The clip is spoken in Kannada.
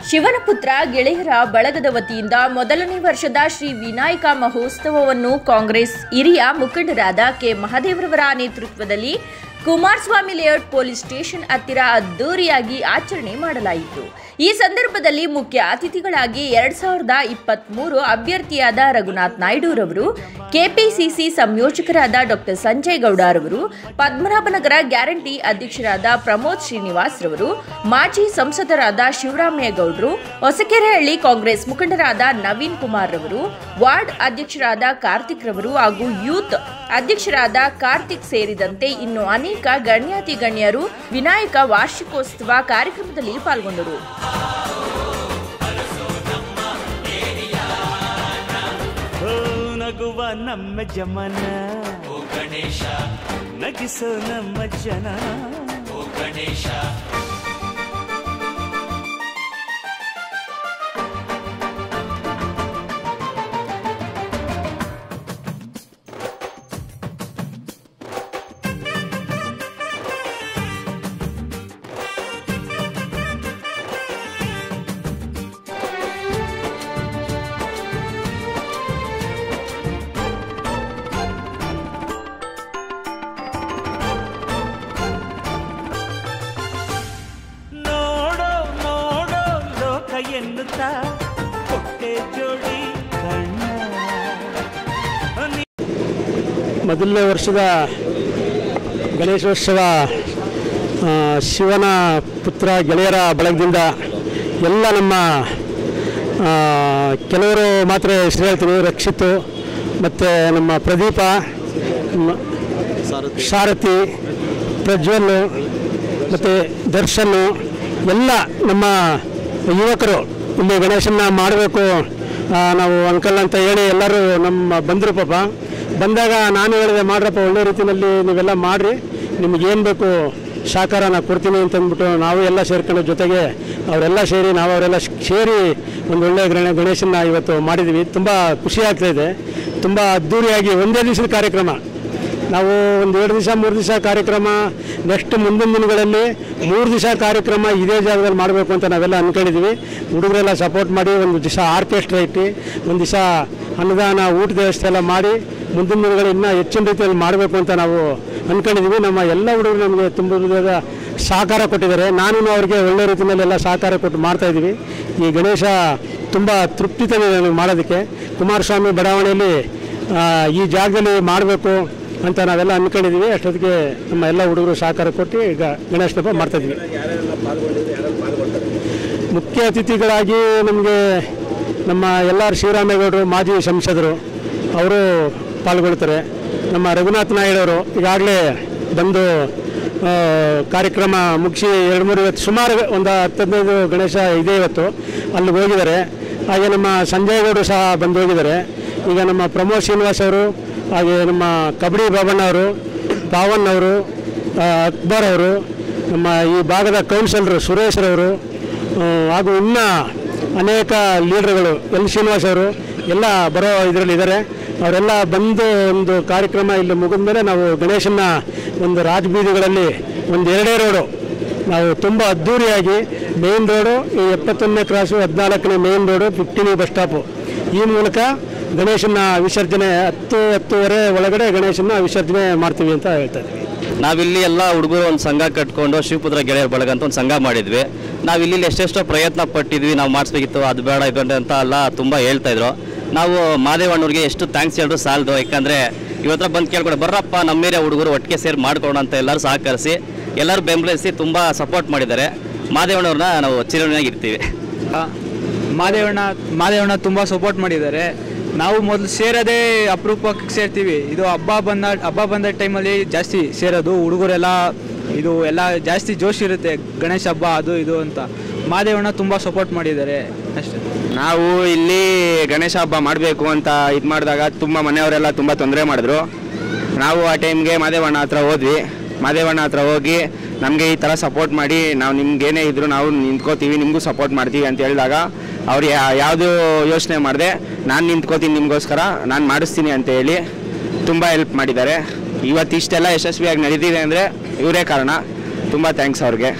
ಶಿವನ ಪುತ್ರ ಗೆಳೆಯರ ಬಳಗದ ವತಿಯಿಂದ ಮೊದಲನೇ ವರ್ಷದ ಶ್ರೀ ವಿನಾಯಕ ಮಹೋತ್ಸವವನ್ನು ಕಾಂಗ್ರೆಸ್ ಹಿರಿಯ ಮುಖಂಡರಾದ ಕೆ ಮಹದೇವರವರ ನೇತೃತ್ವದಲ್ಲಿ ಕುಮಾರಸ್ವಾಮಿ ಲೇಔಟ್ ಪೊಲೀಸ್ ಸ್ಟೇಷನ್ ಹತ್ತಿರ ಅದ್ದೂರಿಯಾಗಿ ಆಚರಣೆ ಮಾಡಲಾಯಿತು. ಈ ಸಂದರ್ಭದಲ್ಲಿ ಮುಖ್ಯ ಅತಿಥಿಗಳಾಗಿ 2023 ಅಭ್ಯರ್ಥಿಯಾದ ರಘುನಾಥ್ ನಾಯ್ಡುರವರು, ಕೆಪಿಸಿಸಿ ಸಂಯೋಜಕರಾದ ಡಾಕ್ಟರ್ ಸಂಜಯ್ ಗೌಡರವರು, ಪದ್ಮನಾಭನಗರ ಗ್ಯಾರಂಟಿ ಅಧ್ಯಕ್ಷರಾದ ಪ್ರಮೋದ್ ಶ್ರೀನಿವಾಸ್ ರವರು, ಮಾಜಿ ಸಂಸದರಾದ ಶಿವರಾಮಯ್ಯ ಗೌಡರು, ಹೊಸಕೆರೆಹಳ್ಳಿ ಕಾಂಗ್ರೆಸ್ ಮುಖಂಡರಾದ ನವೀನ್ ಕುಮಾರ್ ರವರು, ವಾರ್ಡ್ ಅಧ್ಯಕ್ಷರಾದ ಕಾರ್ತಿಕ್ ರವರು ಹಾಗೂ ಯೂತ್ ಅಧ್ಯಕ್ಷರಾದ ಕಾರ್ತಿಕ್ ಸೇರಿದಂತೆ ಇನ್ನು ಅನೇಕ ಗಣ್ಯಾತಿ ಗಣ್ಯರು ವಿನಾಯಕ ವಾರ್ಷಿಕೋತ್ಸವ ಕಾರ್ಯಕ್ರಮದಲ್ಲಿ ಪಾಲ್ಗೊಂಡರು. ನಗುವ ನಮ್ಮ ಜಮನ ಓ ಗಣೇಶ, ನಗಿಸೋ ನಮ್ಮ ಜನ ಓ ಗಣೇಶ. ಎನ್ನುತ್ತಾ ಹೊಟ್ಟೆ ಜೋಡಿ ಮೊದಲನೇ ವರ್ಷದ ಗಣೇಶೋತ್ಸವ ಶಿವನ ಪುತ್ರ ಗೆಳೆಯರ ಬಳಗದಿಂದ ಎಲ್ಲ ನಮ್ಮ ಕೆಲವರು ಮಾತ್ರ ಹೆಸರು ಹೇಳ್ತೀನಿ, ರಕ್ಷಿತ್ ಮತ್ತು ನಮ್ಮ ಪ್ರದೀಪ, ಸಾರಥಿ, ಪ್ರಜ್ವಲ್ ಮತ್ತು ದರ್ಶನ್, ಎಲ್ಲ ನಮ್ಮ ಯುವಕರು ಇಲ್ಲಿ ಗಣೇಶನ ಮಾಡಬೇಕು ನಾವು ಅಂಕಲ್ ಅಂತ ಹೇಳಿ ಎಲ್ಲರೂ ನಮ್ಮ ಬಂದರು. ಪಾಪ ಬಂದಾಗ ನಾನು ಹೇಳಿದೆ, ಮಾಡ್ರಪ್ಪ ಒಳ್ಳೆ ರೀತಿಯಲ್ಲಿ ನೀವೆಲ್ಲ ಮಾಡಿರಿ, ನಿಮಗೇನು ಬೇಕು ಸಹಕಾರ ನಾನು ಕೊಡ್ತೀನಿ ಅಂತಂದ್ಬಿಟ್ಟು ನಾವು ಎಲ್ಲ ಸೇರ್ಕೊಂಡು ಜೊತೆಗೆ ಅವರೆಲ್ಲ ಸೇರಿ ಅವರೆಲ್ಲ ಸೇರಿ ಒಂದು ಒಳ್ಳೆಯ ಗಣೇಶನ ಇವತ್ತು ಮಾಡಿದ್ದೀವಿ. ತುಂಬ ಖುಷಿ ಆಗ್ತಾಯಿದೆ. ತುಂಬ ಅದ್ಧೂರಿಯಾಗಿ ಒಂದೇ ದಿವಸದ ಕಾರ್ಯಕ್ರಮ, ನಾವು ಒಂದು 2 ದಿವಸ 3 ದಿವಸ ಕಾರ್ಯಕ್ರಮ, ನೆಕ್ಸ್ಟ್ ಮುಂದಿನ ದಿನಗಳಲ್ಲಿ 3 ದಿವಸ ಕಾರ್ಯಕ್ರಮ ಇದೇ ಜಾಗದಲ್ಲಿ ಮಾಡಬೇಕು ಅಂತ ನಾವೆಲ್ಲ ಅಂದ್ಕೊಂಡಿದ್ದೀವಿ. ಹುಡುಗರೆಲ್ಲ ಸಪೋರ್ಟ್ ಮಾಡಿ ಒಂದು ದಿವಸ ಆರ್ಕೆಸ್ಟ್ರಾ ಇಟ್ಟು, ಒಂದು ದಿವಸ ಅನ್ನದಾನ ಊಟದ ವ್ಯವಸ್ಥೆ ಎಲ್ಲ ಮಾಡಿ ಮುಂದಿನ ದಿನಗಳು ಇನ್ನೂ ಹೆಚ್ಚಿನ ರೀತಿಯಲ್ಲಿ ಮಾಡಬೇಕು ಅಂತ ನಾವು ಅಂದ್ಕೊಂಡಿದ್ದೀವಿ. ನಮ್ಮ ಎಲ್ಲ ಹುಡುಗರು ನಮಗೆ ತುಂಬ ಸಹಕಾರ ಕೊಟ್ಟಿದ್ದಾರೆ. ನಾನು ಅವ್ರಿಗೆ ಒಳ್ಳೆ ರೀತಿಯಲ್ಲಿ ಎಲ್ಲ ಸಹಕಾರ ಕೊಟ್ಟು ಮಾಡ್ತಾಯಿದ್ದೀವಿ. ಈ ಗಣೇಶ ತುಂಬ ತೃಪ್ತಿ ತಂದಿದೆ ಮಾಡೋದಕ್ಕೆ. ಕುಮಾರಸ್ವಾಮಿ ಬಡಾವಣೆಯಲ್ಲಿ ಈ ಜಾಗದಲ್ಲಿ ಮಾಡಬೇಕು ಅಂತ ನಾವೆಲ್ಲ ಅಂದ್ಕೊಂಡಿದ್ದೀವಿ. ಅಷ್ಟೊತ್ತಿಗೆ ನಮ್ಮ ಎಲ್ಲ ಹುಡುಗರು ಸಹಕಾರ ಕೊಟ್ಟು ಈಗ ಗಣೇಶ ಹಬ್ಬ ಮಾಡ್ತಾಯಿದ್ವಿ. ಮುಖ್ಯ ಅತಿಥಿಗಳಾಗಿ ನಮಗೆ ನಮ್ಮ ಶಿವರಾಮಯ್ಯ ಗೌಡರು, ಮಾಜಿ ಸಂಸದರು, ಅವರು ಪಾಲ್ಗೊಳ್ತಾರೆ. ನಮ್ಮ ರಘುನಾಥ್ ನಾಯ್ಡವರು ಈಗಾಗಲೇ ಬಂದು ಕಾರ್ಯಕ್ರಮ ಮುಗಿಸಿ 2-3 ಇವತ್ತು ಸುಮಾರು ಒಂದು 10-15 ಗಣೇಶ ಇದೆ ಇವತ್ತು, ಅಲ್ಲಿಗೆ ಹೋಗಿದ್ದಾರೆ. ಹಾಗೆ ನಮ್ಮ ಸಂಜಯ್ ಗೌಡರು ಸಹ ಬಂದು ಹೋಗಿದ್ದಾರೆ. ಈಗ ನಮ್ಮ ಪ್ರಮೋದ್ ಶ್ರೀನಿವಾಸ್ ಅವರು, ಹಾಗೆ ನಮ್ಮ ಕಬಡ್ಡಿ ಬಾಬಣ್ಣ ಅವರು, ಪಾವನ್ ಅವರು, ಅಕ್ಬರ್ ಅವರು, ನಮ್ಮ ಈ ಭಾಗದ ಕೌನ್ಸಿಲರು ಸುರೇಶ್ರವರು, ಹಾಗೂ ಇನ್ನೂ ಅನೇಕ ಲೀಡರ್ಗಳು, ಶ್ರೀನಿವಾಸ್ ಅವರು ಎಲ್ಲ ಬರೋ ಇದರಲ್ಲಿ ಇದ್ದಾರೆ. ಅವರೆಲ್ಲ ಬಂದು ಒಂದು ಕಾರ್ಯಕ್ರಮ ಇಲ್ಲಿ ಮುಗಿದ ಮೇಲೆ ನಾವು ಗಣೇಶನ ಒಂದು ರಾಜಬೀದಿಗಳಲ್ಲಿ ಒಂದು 2 ರೋಡು ನಾವು ತುಂಬ ಅದ್ಧೂರಿಯಾಗಿ ಮೇನ್ ರೋಡು, ಈ 71ನೇ ಕ್ರಾಸು, 14ನೇ ಮೇನ್ ರೋಡು, 15 ಬಸ್ ಸ್ಟಾಪು, ಈ ಮೂಲಕ ಗಣೇಶನ ವಿಸರ್ಜನೆ 10-10:30 ಒಳಗಡೆ ಗಣೇಶನ ವಿಸರ್ಜನೆ ಮಾಡ್ತೀವಿ ಅಂತ ಹೇಳ್ತಾ ಇದ್ದೀವಿ. ನಾವಿಲ್ಲಿ ಎಲ್ಲ ಹುಡುಗರು ಒಂದು ಸಂಘ ಕಟ್ಕೊಂಡು ಶಿವಪುತ್ರ ಗೆಳೆಯರ ಬಳಗ ಅಂತ ಒಂದು ಸಂಘ ಮಾಡಿದ್ವಿ. ನಾವಿಲ್ಲಿ ಎಷ್ಟೆಷ್ಟೋ ಪ್ರಯತ್ನ ಪಟ್ಟಿದ್ವಿ, ನಾವು ಮಾಡಿಸ್ಬೇಕಿತ್ತು, ಅದು ಬೇಡ ಇದು ಅಂತ ಎಲ್ಲ ತುಂಬ ಹೇಳ್ತಾಯಿದ್ರು. ನಾವು ಮಾದೇವಣ್ಣವ್ರಿಗೆ ಎಷ್ಟು ಥ್ಯಾಂಕ್ಸ್ ಹೇಳಿದ್ರು ಸಾಲದು. ಯಾಕಂದರೆ ಇವತ್ತರ ಬಂದು ಕೇಳ್ಕೊಂಡು ಬರ್ರಪ್ಪ ನಮ್ಮ ಏರಿಯಾ ಹುಡುಗರು ಒಟ್ಟಿಗೆ ಸೇರಿ ಮಾಡ್ಕೊಳ್ಳೋಣ ಅಂತ ಎಲ್ಲರೂ ಸಹಕರಿಸಿ ಎಲ್ಲರೂ ಬೆಂಬಲಿಸಿ ತುಂಬ ಸಪೋರ್ಟ್ ಮಾಡಿದ್ದಾರೆ. ಮಾದೇವಣ್ಣವ್ರನ್ನ ನಾವು ಚಿರಋಣಿಯಾಗಿರ್ತೀವಿ. ಮಾದೇವಣ್ಣ ತುಂಬ ಸಪೋರ್ಟ್ ಮಾಡಿದ್ದಾರೆ. ನಾವು ಮೊದಲು ಸೇರೋದೇ ಅಪರೂಪಕ್ಕೆ ಸೇರ್ತೀವಿ. ಇದು ಹಬ್ಬ ಬಂದ ಟೈಮಲ್ಲಿ ಜಾಸ್ತಿ ಸೇರೋದು ಹುಡುಗರೆಲ್ಲ. ಇದು ಎಲ್ಲ ಜಾಸ್ತಿ ಜೋಶ್ ಇರುತ್ತೆ, ಗಣೇಶ ಹಬ್ಬ ಅದು ಇದು ಅಂತ. ಮಾದೇವಣ್ಣ ತುಂಬ ಸಪೋರ್ಟ್ ಮಾಡಿದ್ದಾರೆ ಅಷ್ಟೇ. ನಾವು ಇಲ್ಲಿ ಗಣೇಶ ಹಬ್ಬ ಮಾಡಬೇಕು ಅಂತ ಇದು ಮಾಡಿದಾಗ ತುಂಬ ಮನೆಯವರೆಲ್ಲ ತುಂಬ ತೊಂದರೆ ಮಾಡಿದ್ರು. ನಾವು ಆ ಟೈಮ್ಗೆ ಮಾದೇವಣ್ಣ ಹತ್ರ ಹೋದ್ವಿ. ಮಾದೇವಣ್ಣ ಹತ್ರ ಹೋಗಿ ನಮಗೆ ಈ ಥರ ಸಪೋರ್ಟ್ ಮಾಡಿ, ನಾವು ನಿಮ್ಗೇನೇ ಇದ್ದರೂ ನಾವು ನಿಂತ್ಕೋತೀವಿ, ನಿಮಗೂ ಸಪೋರ್ಟ್ ಮಾಡ್ತೀವಿ ಅಂತ ಹೇಳಿದಾಗ ಅವ್ರು ಯಾವುದು ಯೋಚನೆ ಮಾಡಿದೆ, ನಾನು ನಿಂತ್ಕೋತೀನಿ ನಿಮಗೋಸ್ಕರ, ನಾನು ಮಾಡಿಸ್ತೀನಿ ಅಂತ ಹೇಳಿ ತುಂಬ ಹೆಲ್ಪ್ ಮಾಡಿದ್ದಾರೆ. ಇವತ್ತು ಇಷ್ಟೆಲ್ಲ ಯಶಸ್ವಿಯಾಗಿ ನಡೀತಿದೆ ಅಂದರೆ ಇವರೇ ಕಾರಣ. ತುಂಬ ಥ್ಯಾಂಕ್ಸ್ ಅವ್ರಿಗೆ.